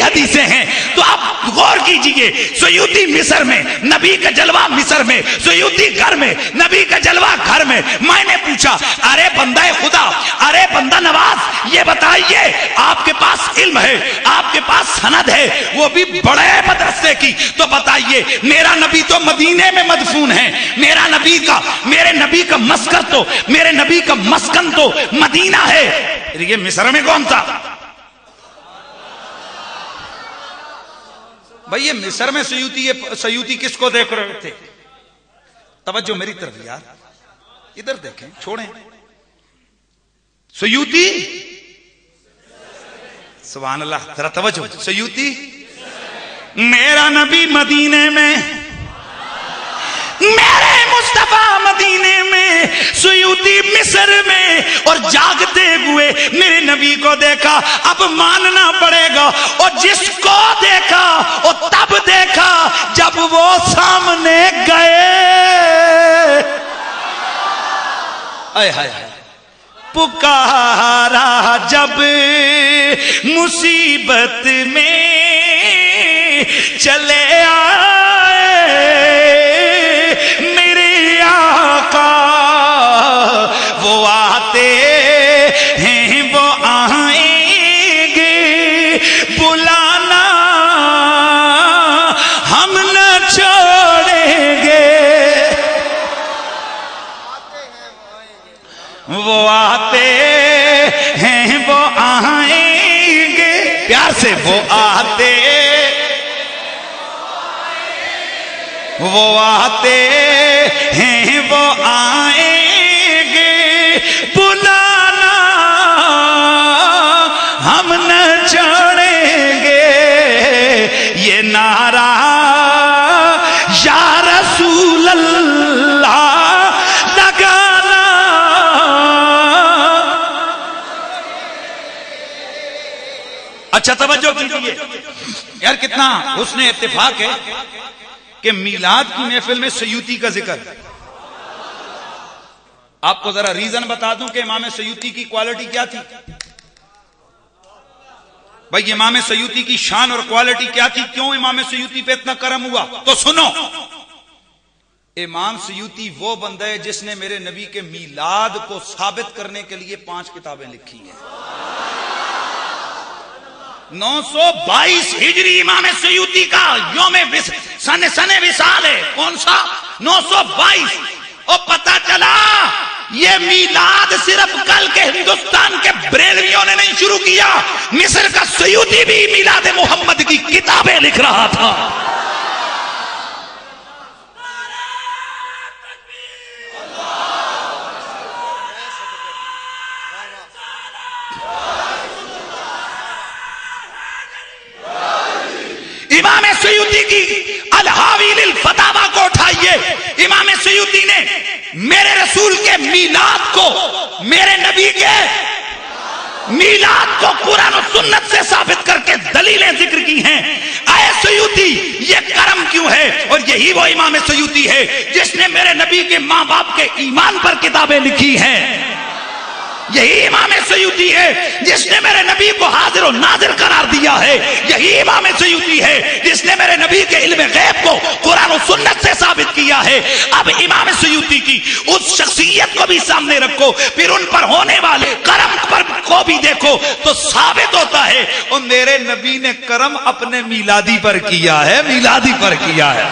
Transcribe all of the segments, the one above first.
حدیثیں ہیں تو آپ غور کیجئے، سیوطی مصر میں نبی کا جلوہ مصر میں، سیوطی گھر میں نبی کا جلوہ گھر میں۔ میں نے پوچھا ارے بندہ خدا، ارے بندہ نواز، یہ بتائیے آپ کے پاس علم ہے، آپ کے پاس سند ہے، وہ بھی بڑے مدرسے کی، تو بتائیے میرا نبی تو مدینے میں مدفون ہے، میرے نبی کا مسکن تو، میرے نبی کا مسکن تو مدینہ ہے، یہ مصر میں کون تھا؟ بھئی یہ مصر میں سیوطی کس کو دیکھ رہے تھے؟ توجہ میری طرف یار، ادھر دیکھیں، چھوڑیں سیوطی، سبحان اللہ، ذرا توجہ، سیوطی میرا نبی مدینے میں، میرے مصطفیٰ مدینے میں، سیوطی مصر میں، اور جاگتے ہوئے میرے نبی کو دیکھا۔ اب ماننا پڑے گا، اور جس کو دیکھا اور تب دیکھا جب وہ سامنے گئے۔ آئے ہائے ہائے، پکارا جب مصیبت میں چلے آئے میرے آقا، وہ آتے ہیں وہ آئیں گے، بلانا ہم نہ چھوڑیں گے، وہ آتے ہیں وہ آئیں گے، پیار سے، وہ آتے ہیں وہ آئیں گے، بلانا ہم نہ چھوڑیں گے، یہ نعرہ یا رسول اللہ لگانا۔ اچھا توجہ کیجئے یار، کتنا حسن اتفاق ہے کہ میلاد کی محفل میں سیوطی کا ذکر۔ آپ کو ذرا ریزن بتا دوں کہ امام سیوطی کی کوالٹی کیا تھی۔ بھائی امام سیوطی کی شان اور کوالٹی کیا تھی، کیوں امام سیوطی پہ اتنا کرم ہوا؟ تو سنو، امام سیوطی وہ بندہ ہے جس نے میرے نبی کے میلاد کو ثابت کرنے کے لیے 5 کتابیں لکھی ہیں۔ 922 ہجری امام سیوطی کا یوم سن وصال ہے، کون سا؟ 922۔ اور پتہ چلا یہ میلاد صرف کل کے ہندوستان کے بریلویوں نے نہیں شروع کیا، مصر کا سیوطی بھی میلاد محمد کی کتابیں لکھ رہا تھا۔ امام سیوطی کی الحاوی للفتاوی کو اٹھائیے، امام سیوطی نے میرے رسول کے میلاد کو، میرے نبی کے میلاد کو قرآن و سنت سے ثابت کر کے دلیلیں ذکر کی ہیں۔ اے سیوطی یہ کرم کیوں ہے؟ اور یہی وہ امام سیوطی ہے جس نے میرے نبی کے ماں باپ کے ایمان پر کتابیں لکھی ہیں۔ یہی امام سیوطی ہے جس نے میرے نبی کو حاضر و ناظر قرار دیا ہے۔ یہی امام سیوطی ہے جس نے میرے نبی کے علم غیب کو قرآن و سنت سے ثابت کیا ہے۔ اب امام سیوطی کی اس شخصیت کو بھی سامنے رکھو، پھر ان پر ہونے والے کرم پر کو بھی دیکھو، تو ثابت ہوتا ہے اور میرے نبی نے کرم اپنے میلادی پر کیا ہے، میلادی پر کیا ہے۔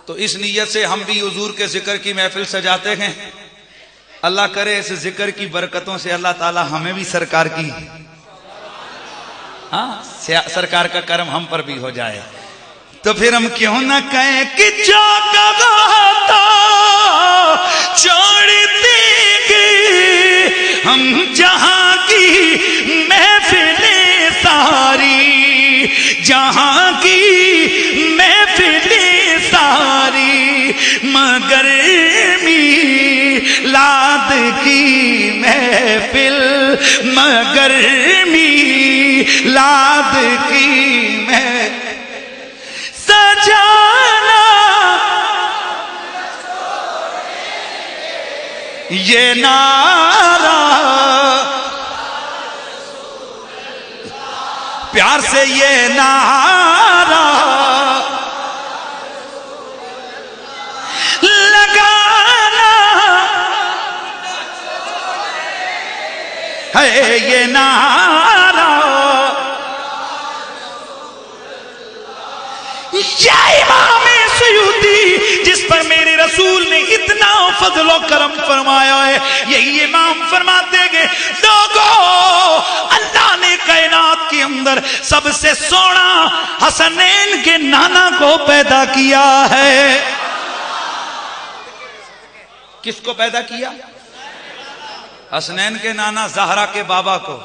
تو اس نیت سے ہم بھی حضور کے ذکر کی محفل سجاتے ہیں۔ اللہ کرے اس ذکر کی برکتوں سے اللہ تعالی ہمیں بھی سرکار کی، سرکار کا کرم ہم پر بھی ہو جائے۔ تو پھر ہم کیوں نہ کہیں کہ جو گواتا چھوڑ دیں گے ہم جہاں کی محفلیں ساری، جہاں کی محفلیں ساری، مگر میلاد کی محفل، مگر میلاد کی محفل سجانا یہ نعرہ پیار سے یہ نعرہ لگانا ہے، یہ نعرہ یا امام سیوطی جس پر میرے رسول نے اتنا فضل و کرم فرمایا ہے، یہی امام فرماتے گے لوگوں اللہ نے کائنات کے اندر سب سے سونا حسنین کے نانا کو پیدا کیا ہے۔ کس کو پیدا کیا؟ حسنین کے نانا زہرا کے بابا کو۔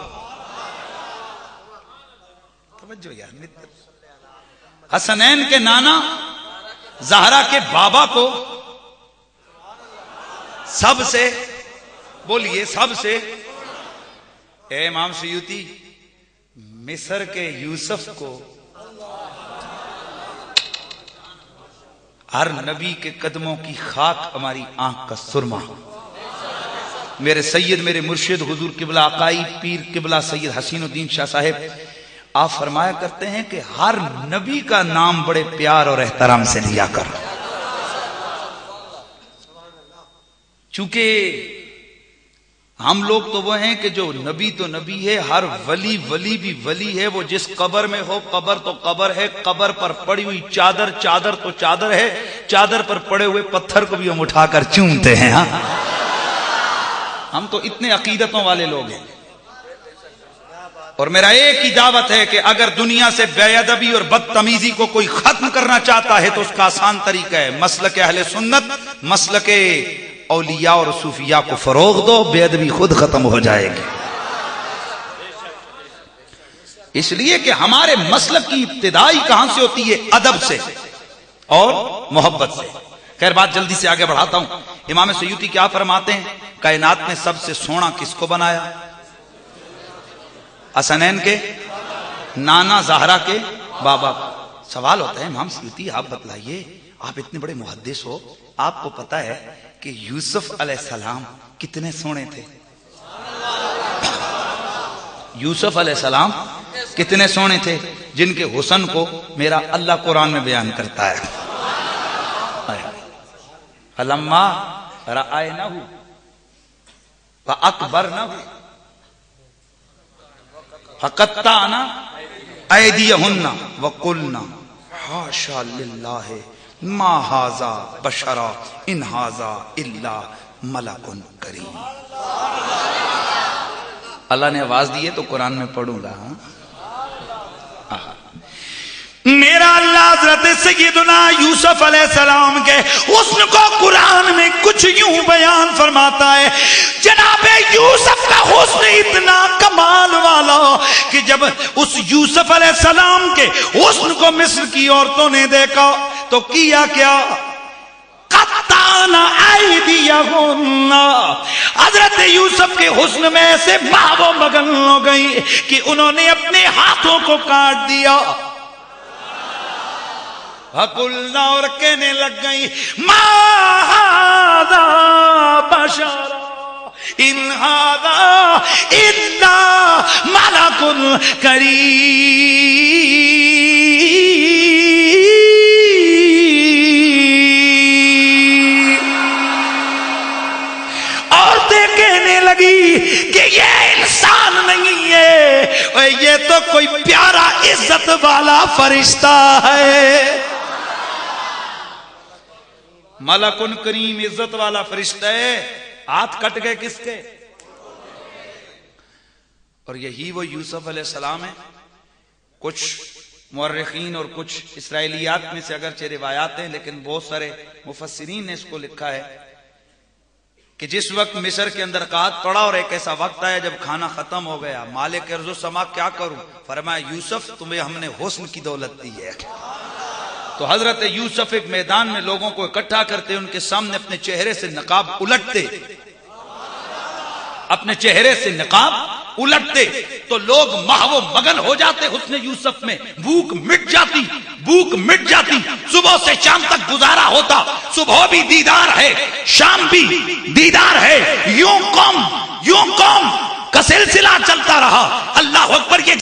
توجہ یار، حسنین کے نانا زہرا کے بابا کو سب سے بولیے، سب سے، اے امام سیوطی مصر کے یوسف کو ہر نبی کے قدموں کی خاک ہماری آنکھ کا سرما، میرے سید میرے مرشد حضور قبلہ آقائی پیر قبلہ سید حسین الدین شاہ صاحب آپ فرمایا کرتے ہیں کہ ہر نبی کا نام بڑے پیار اور احترام سے لیا کر، چونکہ ہم لوگ تو وہ ہیں کہ جو نبی تو نبی ہے، ہر ولی ولی بھی ولی ہے، وہ جس قبر میں ہو، قبر تو قبر ہے، قبر پر پڑی ہوئی چادر چادر تو چادر ہے، چادر پر پڑے ہوئے پتھر کو بھی ہم اٹھا کر چومتے ہیں۔ ہاں ہم تو اتنے عقیدتوں والے لوگ ہیں، اور میرا ایک ہی دعوت ہے کہ اگر دنیا سے بے ادبی اور بدتمیزی کو کوئی ختم کرنا چاہتا ہے تو اس کا آسان طریقہ ہے مسلک اہل سنت، مسلک اولیاء اور صوفیاء کو فروغ دو، بے ادبی خود ختم ہو جائے گی۔ اس لیے کہ ہمارے مسلک کی ابتدائی کہاں سے ہوتی ہے؟ ادب سے اور محبت سے۔ خیر بات جلدی سے آگے بڑھاتا ہوں۔ امام سیوطی کیا فرماتے ہیں؟ کائنات میں سب سے سونا کس کو بنایا؟ حسنین کے نانا زہرا کے بابا کو۔ سوال ہوتا ہے امام سیوطی آپ بتلائیے، آپ اتنے بڑے محدث ہو، آپ کو پتا ہے کہ یوسف علیہ السلام کتنے سونے تھے؟ یوسف علیہ السلام کتنے سونے تھے جن کے حسن کو میرا اللہ قرآن میں بیان کرتا ہے۔ فلما رأینہ فاکبرنہ فقطعنا ایدیہن وقلنا حاشا للہ ما ھذا بشرا ان ھذا الا ملک کریم۔ اللہ نے آواز دی ہے تو قرآن میں پڑھوں گا۔ میرا اللہ حضرت سیدنا یوسف علیہ السلام کے حسن کو قرآن میں کچھ یوں بیان فرماتا ہے، جناب یوسف کا حسن اتنا کمال والا کہ جب اس یوسف علیہ السلام کے حسن کو مصر کی عورتوں نے دیکھا تو کیا کیا؟ قطعنا ایدیہن، حضرت یوسف کے حسن میں ایسے محو مگن ہو گئی کہ انہوں نے اپنے ہاتھوں کو کاٹ دیا۔ وَقُلْنَا، اور کہنے لگ گئی مَا هَذَا بَشَرًا إِنْ هَذَا إِلَّا مَلَكٌ كَرِيمٌ۔ عورتیں کہنے لگی کہ یہ انسان نہیں ہے، یہ تو کوئی پیارا عزت والا فرشتہ ہے۔ ملکن کریم، عزت والا فرشتہ ہے۔ ہاتھ کٹ گئے کس کے؟ اور یہی وہ یوسف علیہ السلام ہے۔ کچھ مورخین اور کچھ اسرائیلیات میں سے اگرچہ روایات ہیں لیکن بہت سارے مفسرین نے اس کو لکھا ہے کہ جس وقت مصر کے اندر قحط پڑا اور ایک ایسا وقت آیا جب کھانا ختم ہو گیا، مالک ارض و سما کیا کروں؟ فرمایا یوسف تمہیں ہم نے حسن کی دولت دی ہے۔ تو حضرت یوسف ایک میدان میں لوگوں کو اکٹھا کرتے، ان کے سامنے اپنے چہرے سے نقاب الٹتے، اپنے چہرے سے نقاب الٹتے تو لوگ محو مگن ہو جاتے حسن یوسف میں، بھوک مٹ جاتی، صبح سے شام تک گزارا ہوتا، صبح بھی دیدار ہے شام بھی دیدار ہے، یوں قوم کا سلسلہ چلتا رہا۔ اللہ اکبر۔ یہ